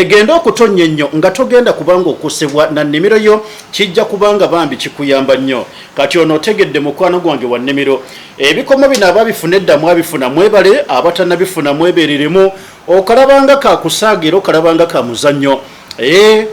egenda okutonya ennyo nga togenda kubanga okusebwa na nnimiro yo kijja kubanga bambi kikuyamba nnyo. Kati ono otegedde mukwano gwange wa nnimiro ebikomo bino ababifuna eddamu abifuna mwebale abatannabifuna mwebeereremu okalabanga kakusaagira okalabanga ka muzannyo.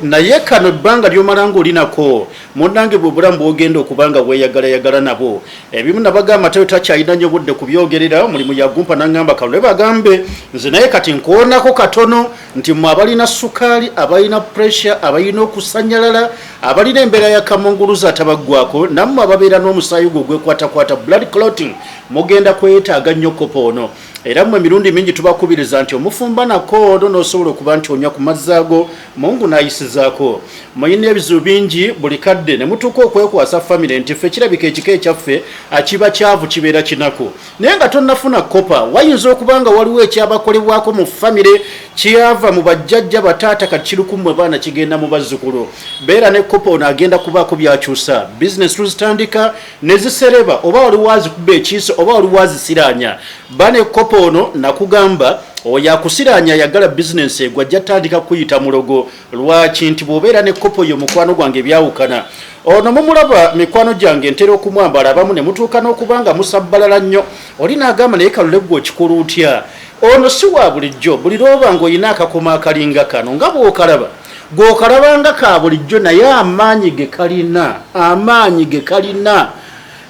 Naye kano ebbanga lyomalanga olinako munnange bwe bulamu bwogenda okubanga weeyagalayagala nabo ebimu nabagamba tayo takyalina nnyo budde kubyogerera omulimu yagumpa naŋŋamba kalole bagambe nze naye kati nkuwonako katono nti mmwe abalina sukaali abalina pressure abalina okusanyalala abalina embeera ya kamunguluza atabaggwako nammwe ababeera n'omusaayi gwe ogwekwatakwata blood clotting mugenda kwetaaga nnyo kopo ono. Era mmwe emirundi mingi tubakubiriza nti omufumba nako ono n'osobola okuba nti onywa ku mazzi ago Mungu n'ayisizaako. Muyina ebizibu bingi buli kadde ne mutuuka okwekwasa famire nti ffe kirabika ekika ekyaffe akiba kyavu kibeera kinaku. Naye nga tonnafuna kopa wayinza okubanga waliwo ekyabakolebwako mu famire kyava mu bajjajja bataata kati kirukumwe baana kigenda mu bazzukulu. Beera ne kopa ono agenda kubaako byakyusa bizinesi tuzitandika ne zisereba oba waliwo azikuba ekiiso oba waliwo azisiraanya bane kopa ono nakugamba oyo akusiraanya ayagala bizinesi egwa ajja tandika kuyita mulogo lwaki nti bw'obeera ne kopo yo mukwano gwange byawukana ono mumulaba mikwano gyange ntera okumwambala abamu ne mutuuka n'okubanga musabbalala nnyo oli n'agamba naye kalule gwe okikola otya ono si wa bulijjo buli lwoba ng'olina akakomo akalinga kano nga bw'okalaba gw'okalabanga ka bulijjo naye amaanyi ge kalina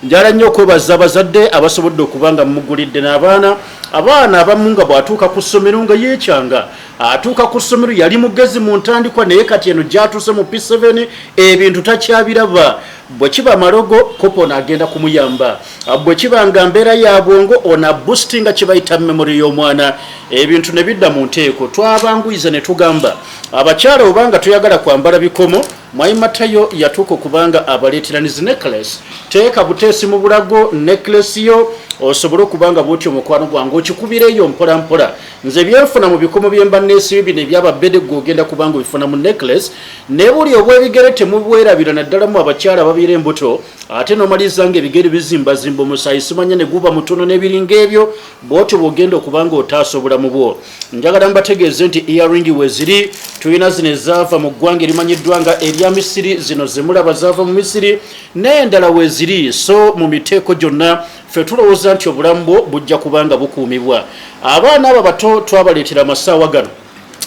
njala nnyo okwebaza abazadde abasobodde okubanga mumugulidde n'abaana abamu nga bw'atuuka ku ssomero nga yeekyanga atuuka ku ssomero yali mugezi mu ntandikwa naye kati eno gy'atuuse mu P7 ebintu takyabiraba bwe kiba malogo kopo n'agenda kumuyamba bwe kiba nga mbeera ya bwongo ona boostinga kibayita memory y'omwana ebintu ne bidda mu nteeko twabanguyiza ne tugamba abakyala obanga toyagala kwambala bikomo Mwaimatayo yatuuka okubanga abaleeteranizi necklace teeka buteesi mu bulago necklace yo osobole okubanga bw'otyo mukwano gwange okikubireeyo mpola mpola nze byenfuna mu bikomo byemba neesiyo bino ebyababede gw'ogenda kubanga obifuna mu necklace ne buli obw'ebigere temubwerabira naddala mu abakyala ababeera embuto ate nomaliza nga ebigere bizimbazimba omusaayi simanya ne guba mutono n'ebiringa ebyo bw'otyo bw'ogenda okubanga otaasa obulamu bwo. Njagala mbategeeze nti earring we ziri tulina zino ezaava mu ggwanga erimanyiddwa nga erya Misiri zino zemulaba zaava mu Misiri n'endala we ziri so mu miteeko gyonna ffe tulowooza nti obulamu bwo bujja kubanga bukuumibwa. Abaana abo bato twabaleetera amasaawa gano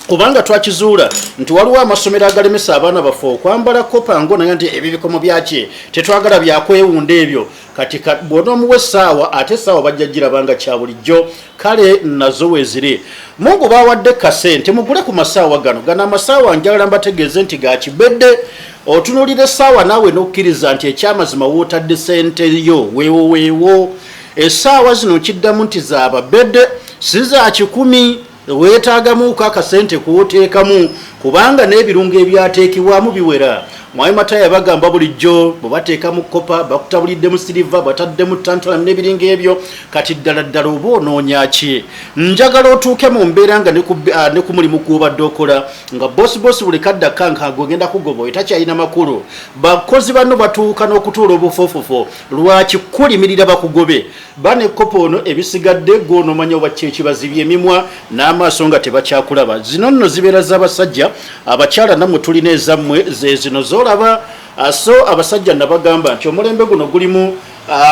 kubanga twakizuula nti waliwo amasomero agalemesa abaana baffe okwambala kopa ng'onaga nti ebyo bikomo byaki tetwagala byakwewunda ebyo kati bw'onoomuwa essaawa ate essaawa bajja girabanga kya bulijjo kale nazo weeziri. Mungu baawadde kasente mugule ku masaawa gano amasaawa njagala mbategeeze nti ga kibedde otunuulira essaawa naawe n'okkiriza nti ekyamazima wootadde sente yo weewo essaawa zino kiddamu nti zaababedde si za 10 weetaagamuuko akasente kuwoteekamu kubanga n'ebirungo ebyateekebwamu biwera. Mwaimatayo bagamba bulijjo bwe bateekamu kopa bakutabulidde mu siliva batadde mu tantalam n'ebiringa ebyo kati ddala oba onoonya ki. Njagala otuuke mu mbeera nga ne ku mulimu gw'obadde okola nga bosi buli kadda kankaago ogenda kugoba etakyalina makulu bakozi banno batuuka n'okutuula obufofofo lwaki kulimirira bakugobe bane kopa ono ebisigadde gw'onoomanya oba ki ekibazibya emimwa n'amaaso nga tebakyakulaba. Zino nno zibeera z'abasajja abakyala nammwe tulina ezammwe zezino zolaba so abasajja nabagamba nti omulembe guno gulimu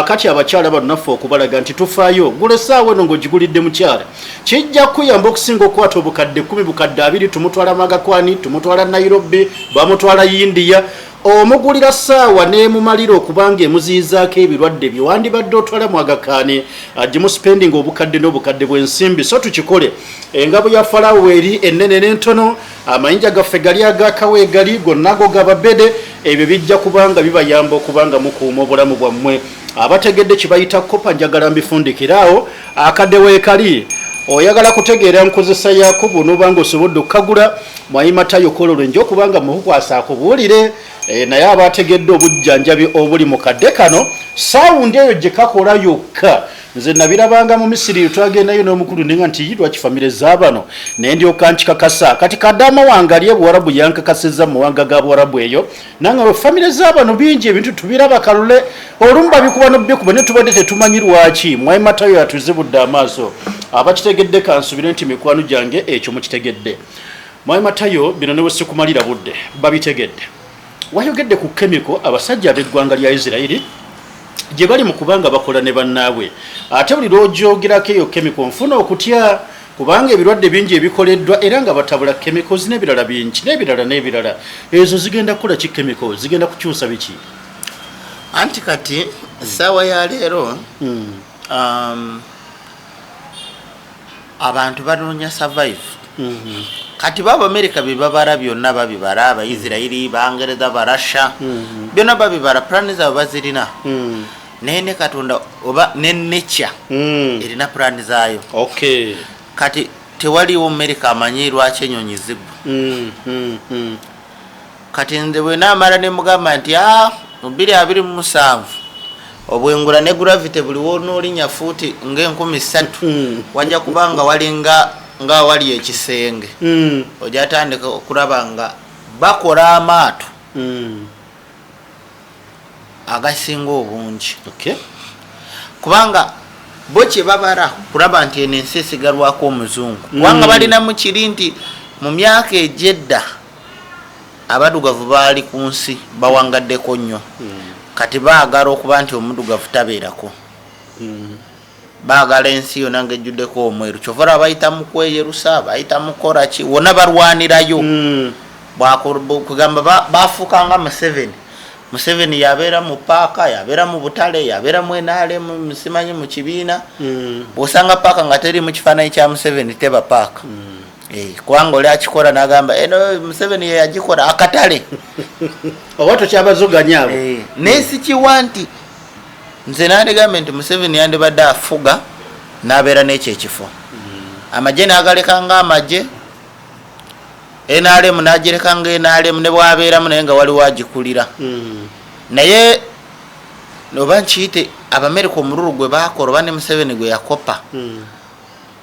kati abakyala bano naffe okubalaga nti tufaayo gula essaawa eno ng'ogigulidde mukyala kijja kuyamba okusinga okukwata obukadde 10 bukadde 2 tumutwala Magakwani tumutwala Nairobi bamutwala India omugulira ssaawa n'emumalira okubanga emuziyizaako ebirwadde bye wandibadde otwala mu Agakaani agimu spending obukadde n'obukadde bw'ensimbi so tukikole engabo ya Falawo eri ennene n'entono amayinja gaffe gali agakawe gali gonnago gababede ebyo bijja kubanga bibayamba okubanga mukuuma obulamu bwammwe. Abategedde kibayita kopa njagala mbifundikiraawo akadde weekali oyagala kutegeera nkozesa yaako bw'onoobanga osobodde okukagula Mwaimatayo kololo nja okubanga mukukwasa akubuulire naye abategedde obujjanjabi obuli mu kadde kano saawundi eyo gye kakola yokka nze nabirabanga mu Misiri twagendayo n'omukulu nenga nti lwaki famire z'abano naye ndyoka nkikakasa kati kadama wange ali Buwarabu yankakasizza mu wanga ga Buwarabu eyo nanga famire z'abano bingi ebintu tubiraba kalule olumba bikuba n'obikuba ne tubadde tetumanyi lwaki. Mwaimatayo yatuzibudde amaaso abakitegedde kansubire nti mikwano gyange ekyo mukitegedde. Mwayi Matayo bino ne wesikumalira budde babitegedde wayogedde ku chemical abasajja ab'eggwanga lya Israeli gye bali mu kubanga bakola ne bannaabwe ate buli lw'ogyogerako eyo chemical nfuna okutya kubanga ebirwadde bingi ebikoleddwa era nga batabula chemicals n'ebirala bingi n'ebirala ezo zigenda kukola ki chemicals zigenda kukyusa biki anti kati essaawa ya leero abantu banoonya survive kati baba America bibabara byonna babibara Abaisirairi Bangereza Barasha byonna babibara plan zaabwe bazirina nene Katonda oba nenecha erina plan zaayo okay kati tewaliwo America amanyi lwaki ennyonyi zigwa kati nze bwe naamala ne mugamba nti 227 obwengula ne gravity buli wonolinya fuuti nga3,000 wajja kubanga walinga nga wali ekisenge ojja tandika okulaba nga bakola amaato agasinga obungi okay kubanga bo kye babara kulaba nti eno ensi esigalwako omuzungu kubanga balina mu kiri nti mu myaka egyedda abadugavu baali ku nsi bawangaddeko nnyo kati baagala okuba nti omudugavu tabeerako baagala ensi yonna ng'ejjuddeko omweru kyovara bayita mu kweyerusa bayita mu koraki wonna balwanirayo kugamba bafuukanga Museveni yabeera mu paaka yabeera mu butale yabeera mu enaale musimanyi mu kibiina bw'osanga paaka nga teri mu kifaananyi kya Museveni teba paaka kubanga oli akikola n'agamba eno Museveni ye yagikola akatale oba tokyabazoganya abo naye sikiwa nti nze nandigambye nti Museveni yandibadde afuga n'abeera n'ekyo ekifo amagye n'agaleka ng'amagye NRM n'agireka nga NRM ne bwabeeramu naye nga waliwo agikulira naye oba nkiyite Abamerika omululu gwe baakola oba ne Museveni gwe yakopa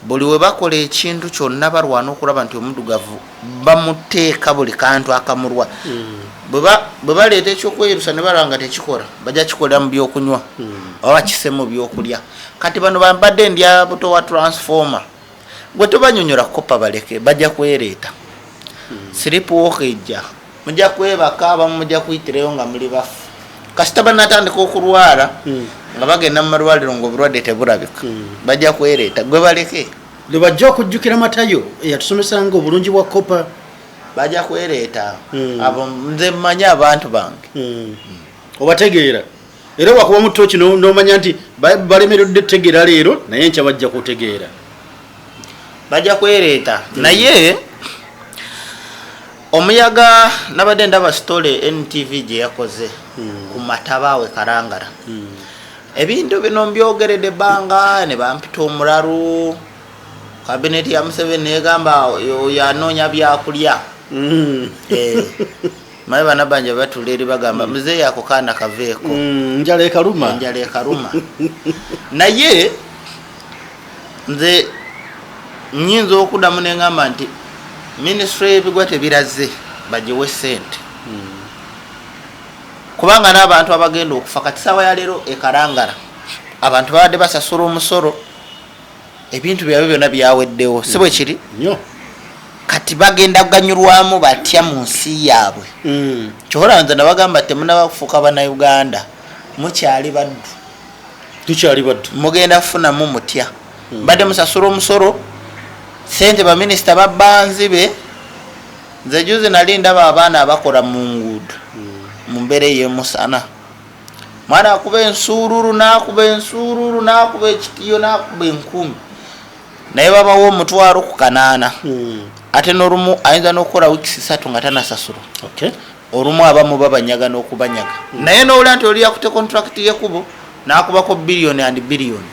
buli we bakola ekintu kyonna balwana okulaba nti omudugavu bamuteeka buli kantu akamulwa bwe baleeta ekyokweyerusa ne balaba nga tekikola bajja kikolera mu byokunywa oba bakise mu byokulya kati bano bambadde ndya buto wa transformer gwe tobanyonyola kopa baleke bajja kwereeta sleepwalk ejja mujja kwebaka abamu mujja kuyitirayo nga muli bafu kasita banatandika okulwala nga bagenda mu malwaliro ng'obulwadde tebulabika bajja kwereeta gwe baleke lwe bajja okujjukira Matayo eyatusomesanga obulungi bwa kopa bajja kwereeta abo nze mmanyi abantu bange obategeera era wakuba mu tooki n'omanya nti balemeredde tegeera leero naye nkya bajja kutegeera bajja kwereeta naye omuyaga nabadde ndaba story NTV gye yakoze ku Matabaawe Karangara ebintu bino mbyogeredde ebbanga ne bampita omulalu kabineti ya Museveni negamba yanoonya byakulya maye bana banje batula eri bagamba muzeeyi ako kaana kaveeko njala ekaluma naye nze nyinza okuddamu neŋŋamba nti ministry y'ebigwa tebiraze bagiwe ssente kubanga n'abantu abagenda okufa kati ssaawa ya leero ekarangara abantu babadde basasula omusolo ebintu byabwe byonna byaweddewo si bwe kiri kati bagenda kuganyulwamu batya mu nsi yaabwe kyobola nze nabagamba temunabafuuka bannayuganda mukyali baddu mugenda kufunamu mutya badde musasula omusolo sente baminisita babbanzi be nze juzi nali ndaba abaana abakola mu nguudo mu mbeera ey'emusana mwana akuba ensuululu n'akuba ekitiyo n'akuba 1000 naye babawo omutwalo ku 8 ate n'olumu ayinza n'okukola wiiki 3 nga tanasasula olumu abamu babanyaga n'okubanyaga naye n'owulira nti oli yakute kontrakiti y'ekkubo n'akubako biliyoni and biliyoni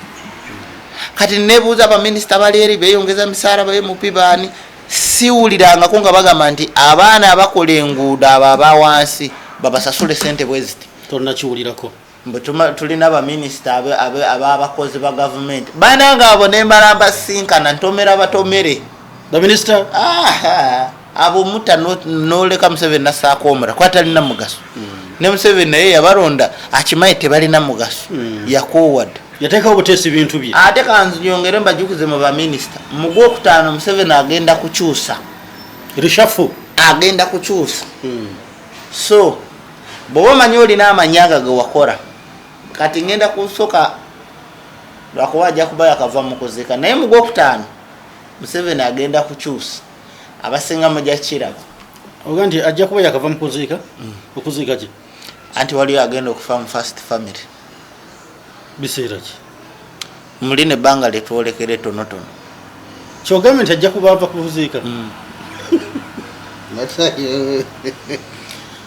kati nebuuza abaminisita bali eri beeyongeza misaala baye mu pibaani siwulirangako nga bagamba nti abaana abakola enguudo abo abawansi babasasule sente bweziti tonnakiwulirako tulina abaminisita ababakozi ba gavumenti bananga abo nembala mbasinkana ntomera batomere baminisita abo muta noleka Museveni nasaako omura kwatalina mugaso ne Museveni naye yabalonda akimaye tebalina mugaso yakowadde yateekawo buteesi bintu bye ate kanziyongere mbajukize mu baminisita mu Gwokutaano Museveni agenda kukyusa rishafu agenda kukyusa so bw'oba omanyi olina amanyanga ge wakola kati ngenda kusooka lwakuba ajja kuba yakava mu kuziika naye mu gwokutaano Museveni agenda kukyusa abasinga mujja kiraba oga nti ajja kuba yakava mu kuziika okuziika ki anti waliyo agenda okufa mu first family biseera ki muli nebbanga lyetwolekere tonotono kyogambye nti ajja kuba ava kuziika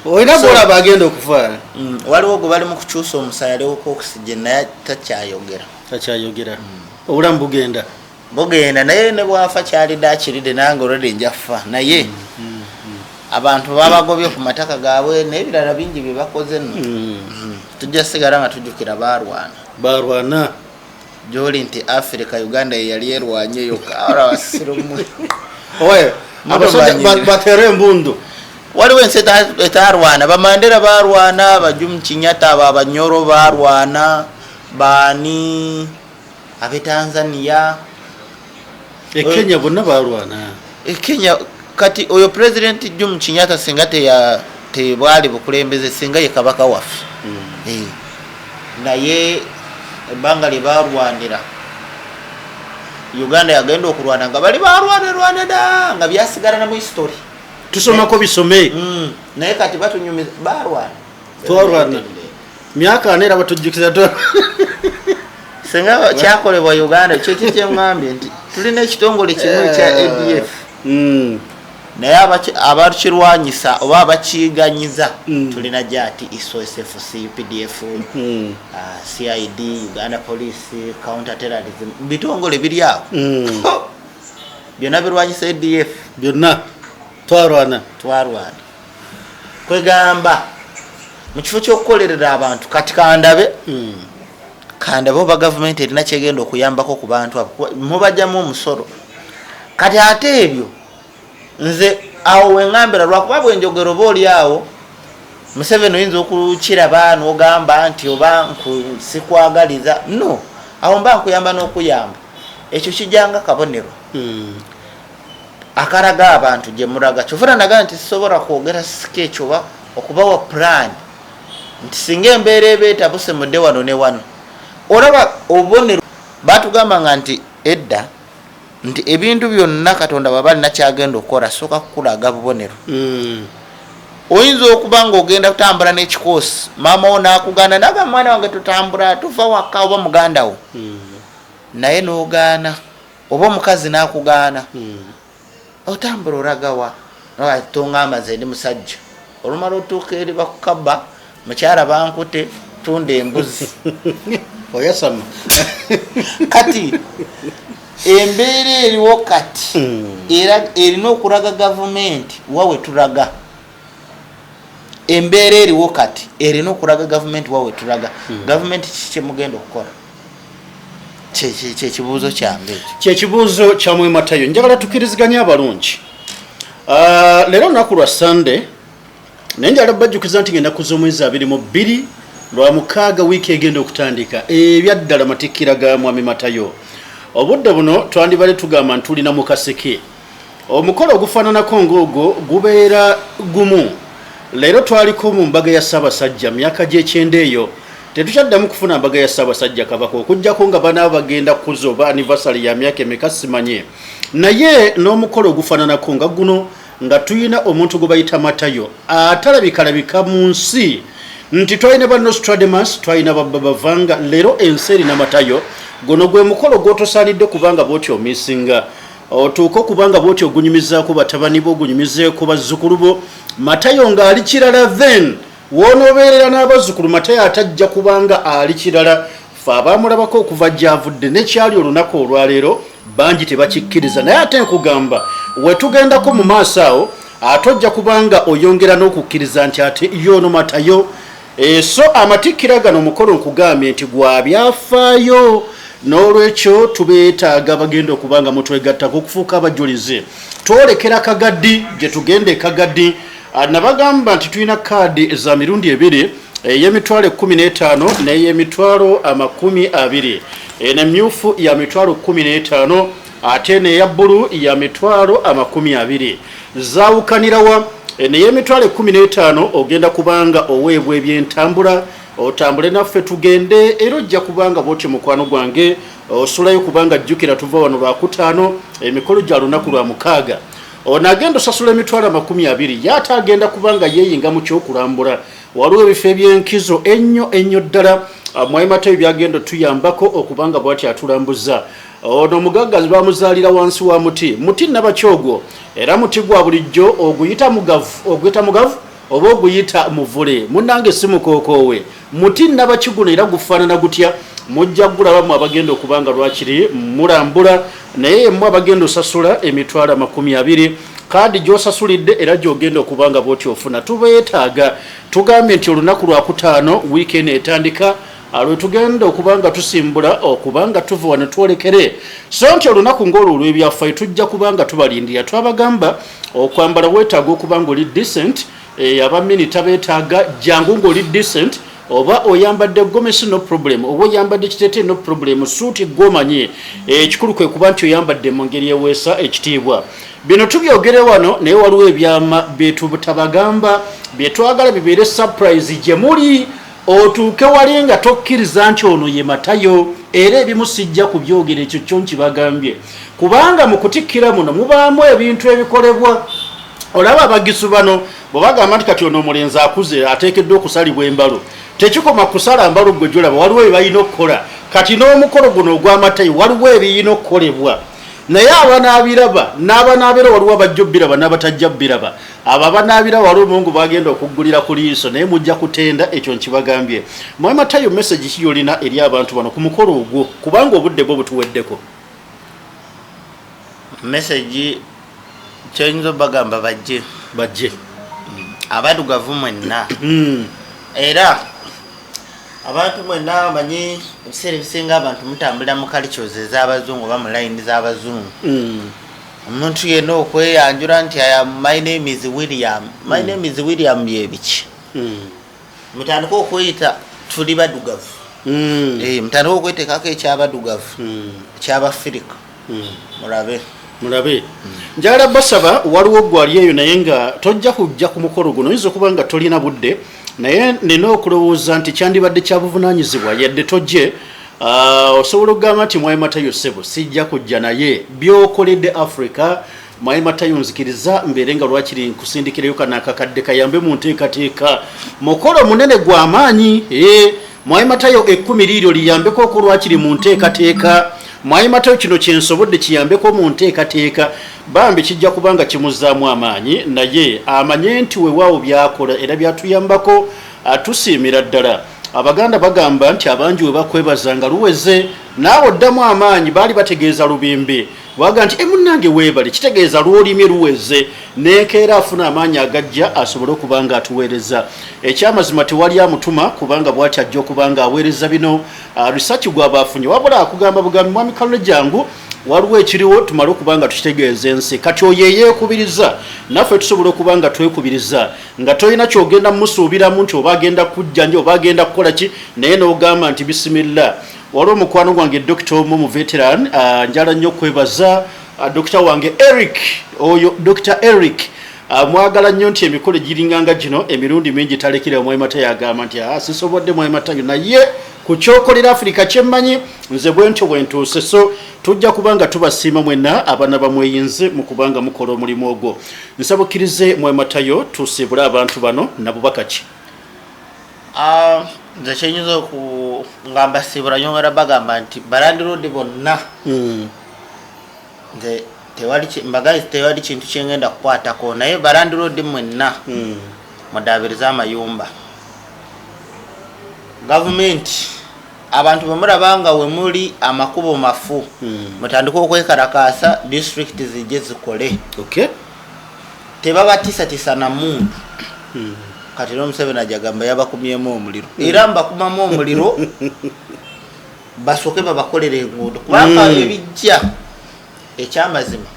olina golaba agenda okufa waliwo gwe bali mu kukyusa omusayale w'okuoxygen naye takyayogera obulamu bugenda naye ne bwafa kyalidde akiridde nange olwedde nja kufa naye abantu babagobye ku mataka gaabwe n'ebirala bingi bye bakoze nno tujja sigala nga tujjukira barwana gyoli nti Africa Uganda ye yali erwanye yokka ora wasirumwe batere embundu waliwo ensi etarwana bamandera barwana abajumu Kinyata abo abanyoro barwana bani abetanzania Kenya bonna barwana Kenya kati oyo president Jomo Kenyatta singa tebwali bukulembeze singa ye kabaka waffe naye ebbanga lye barwanira Uganda yagenda okulwana nga bali barwana da nga byasigala mu history tusomako bisome naye kati batunyumiza barwana myaka anera batujjukiza singa kyakolebwa Uganda kyeki kyengambye nti tulina ekitongole kimu kya ADF naye abakirwanyisa oba abakiganyiza tulina gyati ISOSF, CPDF, CID, Uganda Police, Counter Terrorism bitongole biri awo byonna birwanyisa ADF byonna twarwana kwegamba mu kifo ky'okukolerera abantu kati kandabe oba gavumenti erina kyegenda okuyambako ku bantu abo mubajjamu omusolo kati ate ebyo nze awo wengambira lwakuba bwenjogero oba oli awo Museveni oyinza okukiraba n'ogamba nti oba sikwagaliza no awo mba nkuyamba n'okuyamba ekyo kijjanga kabonero akaraga abantu gye muraga kyofuna naga nti sisobola kwogera sketch oba okubawa plan nti singa embeera eba etabuse mudde wano ne wano olaba obubonero batugambanga nti edda nti ebintu byonna Katonda baba alina kyagenda okukola sooka kukulaga bubonero oyinza okuba ng'ogenda kutambula n'ekikoosi maama wo n'akugana naga mwana wange tutambula tuva waka oba muganda wo naye n'ogaana oba omukazi n'akugaana otambula oragawa tongamba nze ndi musajja olumala otuuka eri bakukabba mukyala bankute tunda embuzi oyasama kati embeera eriwo kati era erina okulaga gavumenti wawe tulaga embeera eriwo kati erina okulaga gavumenti wawe tulaga gavumenti kiki kyemugenda okukola kyekibuuzo kyange ekyo kyekibuuzo kyamwe Matayo njagala tukiriziganya abalungi leero lunaku lwa Sunday naye njagala bajjukiza nti ng'ennaku z'omwezi 22 lwa mukaaga wiiki egenda okutandika ebyaddala matikkira ga mwami Matayo obudde buno twandibale tugamba nti tulina mu kaseke omukolo ogufaananako ng'ogwo gubeera gumu leero twaliko mu mbaga ya Ssaabasajja myaka gy'ekyenda eyo tetukyaddamu kufuna mbaga ya Ssaabasajja Kabaka okuggyako nga bana bagenda kuzo oba anniversary ya myaka emeka simanye naye n'omukolo ogufaananako nga guno nga tuyina omuntu gwe bayita Matayo atalabikalabika mu nsi nti twalina ba Nostradamus twalina Babavanga leero ensi erina Matayo guno gwe mukolo gw'otosaanidde kubanga bw'oti omisinga otuuka okubanga bw'oti ogunyumizaako batabani bo ogunyumizeeko bazzukulu bo Matayo ng'ali kirala then wonoobeerera n'abazzukulu Matayo atajja kubanga ali kirala fe abaamulabako okuva gy'avudde nekyali olunaku olwaleero bangi tebakikkiriza naye ate nkugamba wetugendako mu maaso awo ate ojja kubanga oyongera n'okukkiriza nti ate y'ono Matayo so amatikkira gano omukolo nkugambye nti gwa byafaayo n'olwekyo tubeetaaga bagenda okubanga mutwegattako okufuuka abajulize twolekera Kagaddi gye tugenda e Kagaddi nabagamba nti tulina kaadi za mirundi ebiri ey'emitwalo 15 n'ey'emitwalo 20 n'emyufu ya mitwalo 15 ate n'eya bbulu ya mitwalo 20 zaawukanirawa naye emitwalo 15 ogenda kubanga oweebwa ebyentambula otambule naffe tugende era ojja kubanga bwotyo mukwano gwange osulayo kubanga jjukira tuva wano lwakutaano emikolo gya lunaku lwa mukaaga ono agenda osasula emitwalo 20 yaata agenda kubanga yeeyinga mu kyokulambula waliwo ebifo ebyenkizo ennyo ddala Mwai Matayo byagenda tuyambako okubanga bwati atulambuza ono mugaggazi bamuzaalira wansi wa muti nabakyogo era muti gwa bulijjo oguyita mugavu oba oguyita muvule munnange simukokoowe muti nabakiguno era gufaanana gutya mujja gulabamu abagenda okubanga lwakiri mulambula naye mu abagenda osasula emitwalo 20 kaadi gy'osasulidde era gy'ogenda okubanga bwoti ofuna tubeetaaga tugambye nti olunaku lwakutaano wiikendi etandika alwe tugenda okubanga tusimbula okubanga tuva wano twolekere so nti olunaku ng'olwo olw'ebyafaayo tujja kubanga tubalindira twabagamba okwambala weetaaga okubanga oli decent abaminita beetaaga jangu ng'oli decent oba oyambadde gomesi no problem oba oyambadde kitete no problem suuti gomanye ekikulu kwe kuba nti oyambadde mu ngeri eweesa ekitiibwa bino tubyogere wano naye waliwo ebyama byetutabagamba byetwagala bibeere surprise gye muli otuuke wali nga tokkiriza nti ono ye Matayo era ebimu sijja kubyogera ekyo kyo nkibagambye kubanga mu kutikkira muno mubaamu ebintu ebikolebwa olaba abagisu bano bwebagamba nti kati ono omulenzi akuze ateekeddwa okusalibwa embalo tekikoma kusala mbalo gwe gyolaba waliwo ebibalina okukola kati n'omukolo guno ogw'Amatayo waliwo ebiyina okukolebwa naye abanaabiraba n'abanaabira waliwo abajja obbiraba n'abatajja bbiraba abo abanaabiraba waliwo omungu bagenda okuggulira ku liiso naye mujja kutenda ekyo nkibagambye Mwai Matayo message ki yolina eri abantu bano ku mukolo ogwo kubanga obudde bwo butuweddeko message kyoyinza obagamba bajje abaddugavu mwenna era abantu mwenna bamanyi ebiseera ebisinga abantu mutambulira mu kalicozi ez'abazungu oba mu layini z'abazungu omuntu yenna okweyanjula nti my name is William byebiki mutandika okweyita tuli baddugavu mutandika okweteekako ekyabaddugavu ekyabafirika mulabe njagala basaba waliwo gwali eyo naye nga tojja kujja ku mukolo guno oyinza okuba nga tolina budde naye nina okulowooza nti kyandibadde kya buvunaanyizibwa yadde tojje osobola okugamba nti Mwai Matayo ssebo sijja kujja naye byokoledde Africa Mwai Matayo nzikiriza mbeere nga lwakiri nkusindikirayo kanaakakadde kayambe mu nteekateeka mukolo munene gwa maanyi Mwai Matayo 10 liiryo liyambeko okulwakiri mu nteekateeka Mwai Matayo kino kyensobodde kiyambeko mu nteekateeka bambi kijja kubanga kimuzaamu amaanyi naye amanye nti weewaawo byakola era byatuyambako atusiimira ddala abaganda bagamba nti abangi we bakwebaza nga luweze naawe oddamu amaanyi baali bategeeza lubimbi waga nti munnange weebale kitegeeza lwolimye luweze nekeera afuna amaanyi agajja asobole okubanga atuweereza ekyamazima tewali amutuma kubanga bwati ajja okubanga aweereza bino research gwaba afunye wabula akugamba bugambi mwami kalule jangu waliwo ekiriwo tumale okubanga tukitegeeza ensi kati oyo yeekubiriza naffe tusobola okubanga twekubiriza nga tolina kyogenda mumusuubiramu nti oba agenda kujjanja oba agenda kukola ki naye n'ogamba nti bisimillah waliwo omukwano gwange dokita omu mu veteran njala nnyo okwebaza dokita wange Eric oyo Dr. Eric mwagala nnyo nti emikolo giringanga gino emirundi mingi talekera Mwai Matayo agamba nti sisobodde Mwai Matayo naye ku kyokolera Africa kyemmanyi nze bwentyo bwentuuse so tujja kubanga tubasiima mwenna abaana bamweyinze mu kubanga mukola omulimu ogwo nsabukirize Mwai Matayo tusiibule abantu bano nabubaka ki nze kyenyinza okungamba siibula nyongera bagamba nti balandiroodi bonna nze tewali kintu kyengenda kukwatako naye balandiroodi mwenna mudaabiriza amayumba gavumenti abantu bamulaba nga we muli amakubo mafu mutandika okwekalakaasa district zijje zikole tebabatiisatiisa na muntu kati n'Omuseveni ajagamba yabakumyemu omuliro era mbakumamu omuliro basooke babakolera enguudo kubanga ebijja ekyamazima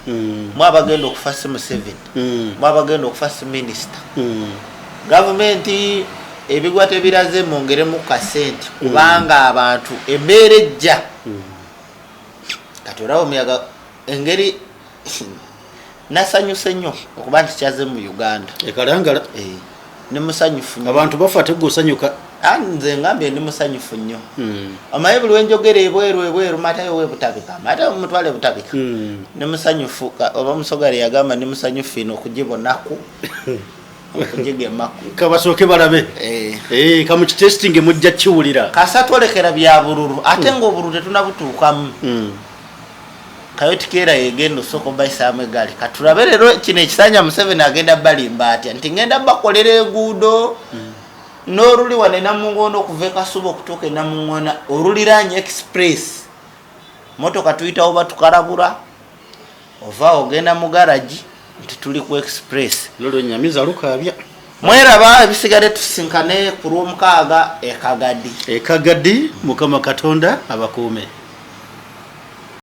mwabagenda okufa Museveni mwabagenda okufa minisita gavumenti ebigwa tebiraze mwongeremu kasente kubanga abantu embeera ejja kati olaba omuyaga engeri nasanyuse nnyo okuba nti kyaze mu Uganda ekalangala ne musanyufu nnyo abantu bafa tegusanyuka nze ngambye ndi musanyufu nnyo omaye buli wenjogera ebweru matayo webutabika matayo mutwale butabika ne musanyufu oba musogale yagamba ndi musanyufu ino okugibonako okugigemaku kabasooke balabe kamukitestinge mujja kiwulira kasa twolekera bya bululu ate ng'obululu tetunabutuukamu Kayoti Keera yegenda osoko bayisaamu egaali katulabe leero kino ekisanja Museveni agenda balimba atya nti ngenda bakolera enguudo n'oluli wane Namungoona okuva e Kasubi okutuuka e Namungoona oluliraanye express motoka tuyitawo batukalabula ova ogenda mu garagi nti tuli ku express lolo nyamiza lukaabya mweraba ebisigadde tusinkane ku Lwomukaaga ekagadi Mukama Katonda abakuume